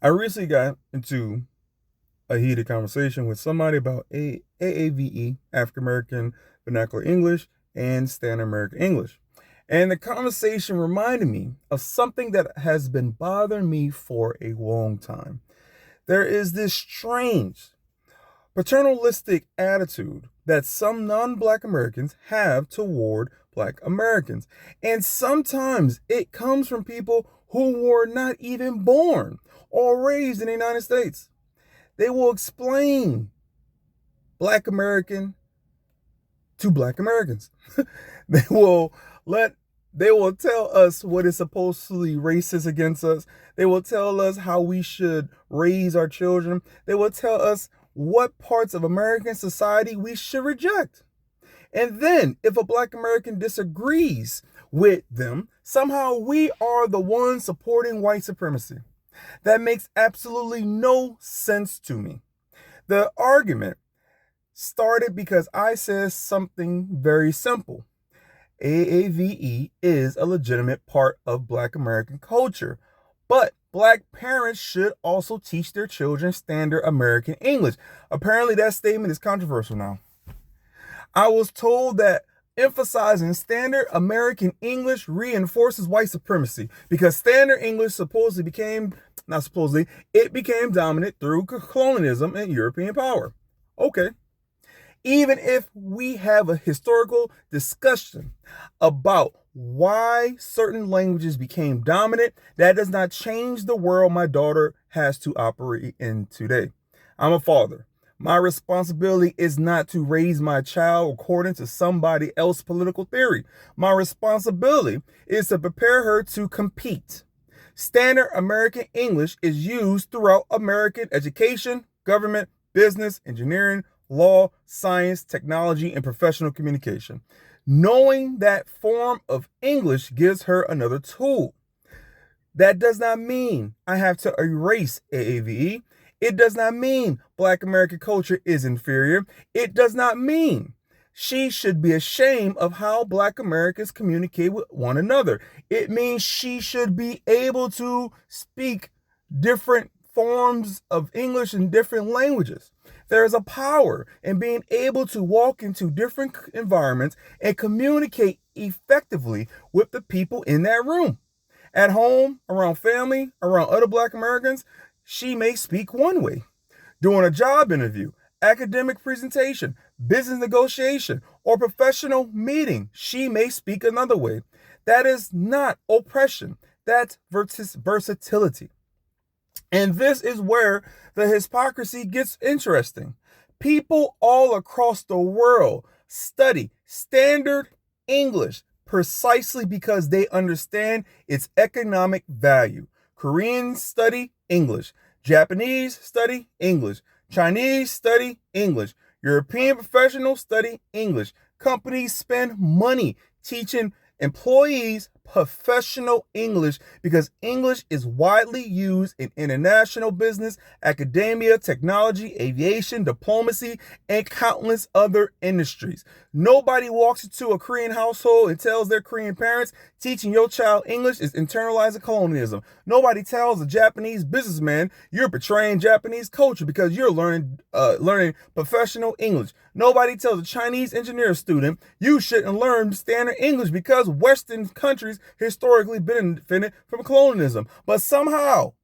I recently got into a heated conversation with somebody about AAVE, African American Vernacular English, and Standard American English. And the conversation reminded me of something that has been bothering me for a long time. There is this strange paternalistic attitude that some non Black Americans have toward Black Americans. And sometimes it comes from people who were not even born or raised in the United States. They will explain Black American to Black Americans. they will let they will tell us what is supposedly racist against us. They will tell us how we should raise our children. They will tell us what parts of American society we should reject. And then, if a Black American disagrees with them, somehow we are the ones supporting white supremacy. That makes absolutely no sense to me. The argument started because I said something very simple. AAVE is a legitimate part of Black American culture, but Black parents should also teach their children standard American English. Apparently, that statement is controversial now. I was told that emphasizing standard American English reinforces white supremacy because standard English it became dominant through colonialism and European power. Okay. Even if we have a historical discussion about why certain languages became dominant, that does not change the world my daughter has to operate in today. I'm a father. My responsibility is not to raise my child according to somebody else's political theory. My responsibility is to prepare her to compete. Standard American English is used throughout American education, government, business, engineering, law, science, technology, and professional communication. Knowing that form of English gives her another tool. That does not mean I have to erase AAVE. It does not mean Black American culture is inferior. It does not mean she should be ashamed of how Black Americans communicate with one another. It means she should be able to speak different forms of English in different languages. There is a power in being able to walk into different environments and communicate effectively with the people in that room. At home, around family, around other Black Americans, she may speak one way. During a job interview, academic presentation, business negotiation, or professional meeting, she may speak another way. That is not oppression. That's versatility. And this is where the hypocrisy gets interesting. People all across the world study standard English precisely because they understand its economic value. Koreans study English. Japanese study English. Chinese study English. European professionals study English. Companies spend money teaching employees professional English because English is widely used in international business, academia, technology, aviation, diplomacy, and countless other industries. Nobody walks into a Korean household and tells their Korean parents teaching your child English is internalizing colonialism. Nobody tells a Japanese businessman you're betraying Japanese culture because you're learning professional English. Nobody tells a Chinese engineer student you shouldn't learn standard English because Western countries historically benefited from colonialism. But somehow,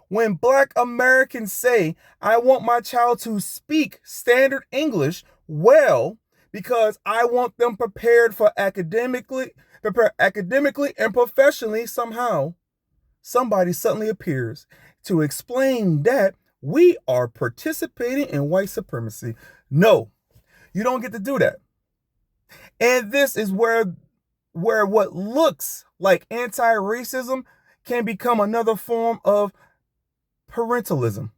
when Black Americans say, I want my child to speak standard English well, because I want them prepared academically and professionally, somehow, somebody suddenly appears to explain that we are participating in white supremacy. No, you don't get to do that. And this is where what looks like anti-racism can become another form of parentalism.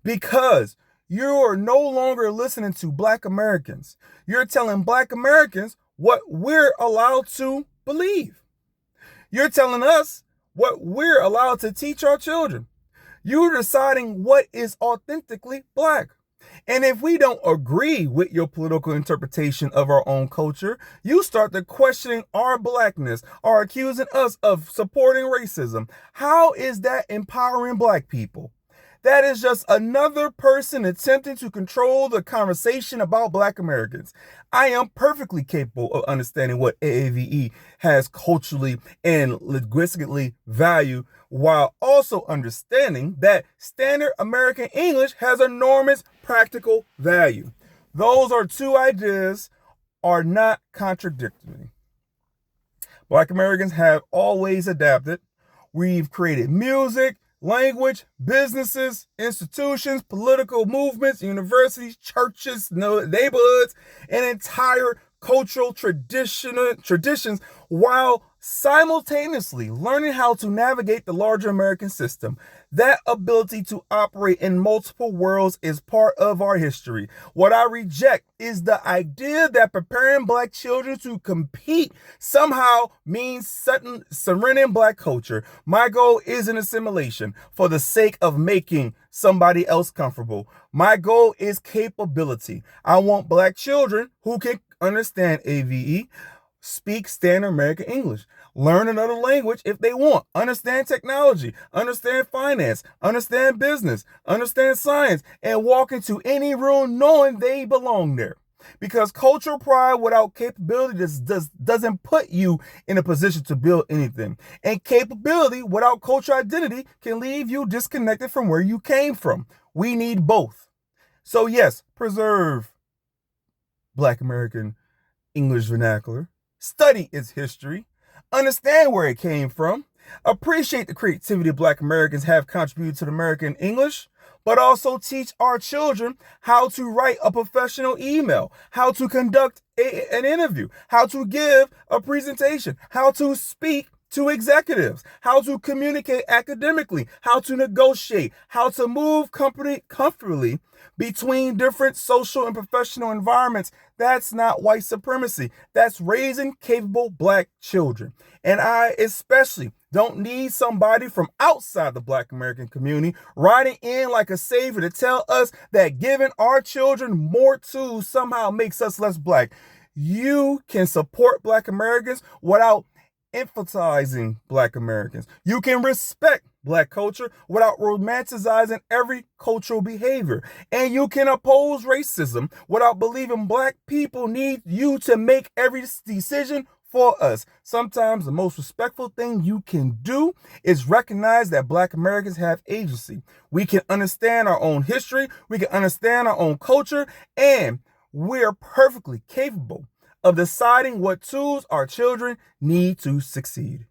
Because you're no longer listening to Black Americans. You're telling Black Americans what we're allowed to believe. You're telling us what we're allowed to teach our children. You're deciding what is authentically Black. And if we don't agree with your political interpretation of our own culture, you start to questioning our blackness or accusing us of supporting racism. How is that empowering black people? That is just another person attempting to control the conversation about black Americans. I am perfectly capable of understanding what AAVE has culturally and linguistically value, while also understanding that standard American English has enormous practical value. Those are two ideas are not contradictory. Black Americans have always adapted. We've created music, language, businesses, institutions, political movements, universities, churches, neighborhoods, and entire cultural traditions while simultaneously learning how to navigate the larger American system. That ability to operate in multiple worlds is part of our history. What I reject is the idea that preparing black children to compete somehow means surrendering black culture. My goal isn't assimilation for the sake of making somebody else comfortable. My goal is capability. I want black children who can understand AVE, speak standard American English, learn another language if they want, understand technology, understand finance, understand business, understand science, and walk into any room knowing they belong there. Because cultural pride without capability doesn't put you in a position to build anything. And capability without cultural identity can leave you disconnected from where you came from. We need both. So yes, preserve Black American English vernacular, study its history, understand where it came from, appreciate the creativity Black Americans have contributed to the American English, but also teach our children how to write a professional email, how to conduct an interview, how to give a presentation, how to speak to executives, how to communicate academically, how to negotiate, how to move comfortably between different social and professional environments. That's not white supremacy. That's raising capable Black children. And I especially don't need somebody from outside the Black American community riding in like a savior to tell us that giving our children more tools somehow makes us less Black. You can support Black Americans without emphasizing Black Americans. You can respect Black culture without romanticizing every cultural behavior. And you can oppose racism without believing Black people need you to make every decision for us. Sometimes the most respectful thing you can do is recognize that Black Americans have agency. We can understand our own history, we can understand our own culture, and we're perfectly capable of deciding what tools our children need to succeed.